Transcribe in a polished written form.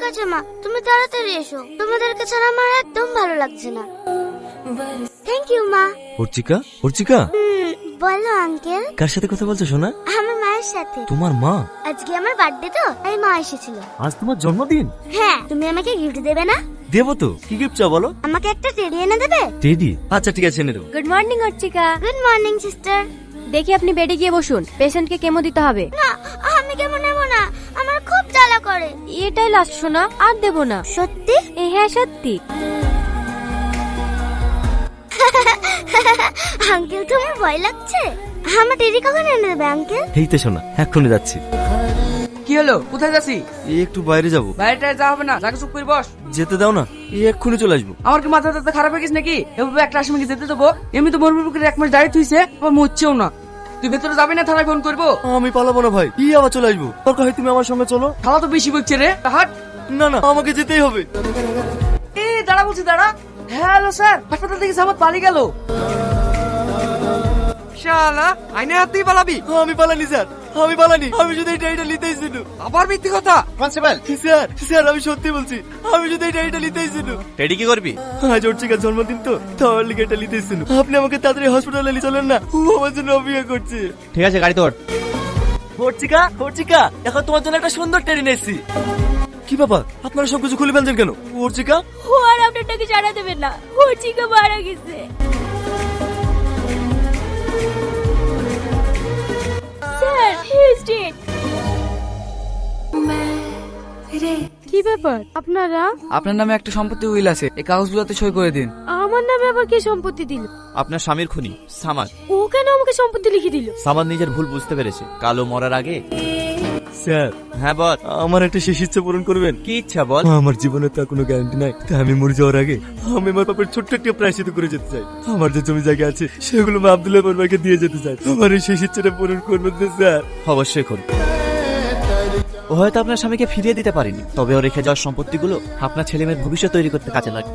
আছে মা, তুমি তাড়াতাড়ি এসো, তোমাদেরকে ছাড়া আমার একদম ভালো লাগছে না। থ্যাংক ইউ মা। অর্চিকা, অর্চিকা, বলো আঙ্কেল। কার সাথে কথা বলছো সোনা? আমার মায়ের সাথে। তোমার মা? আজকে আমার বার্থডে তো, তাই মা এসেছিল। আজ তোমার জন্মদিন? হ্যাঁ, তুমি আমাকে গিফট দেবে না? দেবো তো। কি গিফট চাও বলো? আমাকে একটা টেডি এনে দেবে? টেডি? আচ্ছা ঠিক আছে, এনে দেবো। Good morning Archika. Good morning sister. দেখি আপনি বেডে গিয়ে বসুন, পেশেন্টকে কেমো দিতে হবে। না, আমি কেমন নেব না, আমার খুব জ্বালা করে। এটাই লাস্ট শোনা, আর দেব না। সত্যি? হ্যাঁ সত্যি। আঙ্কেল তোমার ভয় লাগছে? আমার টেডি কখন এনে দেবে আঙ্কেল? এই তো সোনা, এক্ষুনি যাচ্ছি। কি হলো, কোথায় যাচ্ছি? একটু বাইরে যাবো। বাইরেটায় যাওয়া হবে না, যাকে চুপ করে বস। যেতে দাও না, এক্ষুনি চলে আসবো। আমার কি মাথা টাথা খারাপ হয়ে গেছে নাকি? এভাবে একটা আসামিকে যেতে দেবো? এমনি তো মরবি করে 1 মাস দাঁড়িয়ে থুইছে, আবার মরছেও না। তুই ভেতরে যাবি না, থানায় ফোন করবো? আমি পালাবো না ভাই, কি আবার চলে আসবো? দরকার হয় তুমি আমার সঙ্গে চলো। খাওয়া তো বেশি বকছে রে, হাট। না না, আমাকে যেতেই হবে। দাঁড়া বলছি, দাঁড়া। হ্যালো স্যার, হাসপাতাল থেকে সামাদ পালিয়ে গেল। শালা, আইনে হাতেই পালাবি? আমি পালানি স্যার, আমি পালানি। আমি শুধু এই ডায়েরিটা নিতেই ছিল। আবার মিথ্যে কথা। কনস্টেবল স্যার, স্যার আমি সত্যি বলছি, আমি শুধু এই ডায়েরিটা নিতেই ছিল। টেডি কি করবি? আজ অর্চিকার জন্মদিন তো, তার লিগে এটা নিতেই ছিল। আপনি আমাকে তাড়াতাড়ি হসপিটালে নিয়ে চলেন না, ও আমার জন্য অপেক্ষা করছে। ঠিক আছে, গাড়ি তোর। অর্চিকা, অর্চিকা, এখন তোমার জন্য একটা সুন্দর ট্রেন এনেছি। কি বাবা, আপনারা সবকিছু খুলে ফেলছেন কেন? অর্চিকা, ও আর আপনারটাকে ছাড়া দেবেন না, অর্চিকা মারা গেছে। Sir, he is dead. কি ব্যাপার আপনারা? আপনার নামে একটা সম্পত্তি উইল আছে, এই কাগজগুলোতে সই করে দিন। আমার নামে আবার কি সম্পত্তি দিল? আপনার স্বামীর খুনি সামাদ। ও কেন আমাকে সম্পত্তি লিখে দিল? সামাদ নিজের ভুল বুঝতে পেরেছে, কালো মরার আগে। স্যার হ্যাঁ বল, আমার একটা শেষ ইচ্ছা পূরণ করবেন? কি ইচ্ছা বল। আমার জীবনে তো কোনো গ্যারান্টি নাই, তাই আমি মরে যাওয়ার আগে আমি আমার বাপের ছোট্ট একটা প্রায়শ্চিত্ত করে যেতে চাই। আমার যে জমি জায়গা আছে সেগুলো আমি আব্দুল্লাহ পরিবারকে দিয়ে যেতে চাই। আমার এই শেষ ইচ্ছাটা পূরণ করবেন তো স্যার? অবশ্যই করুন। ও হয়তো আপনার স্বামীকে ফিরিয়ে দিতে পারেনি, তবে ও রেখে যাওয়ার সম্পত্তিগুলো আপনার ছেলে মেয়ের ভবিষ্যৎ তৈরি করতে কাজে লাগে।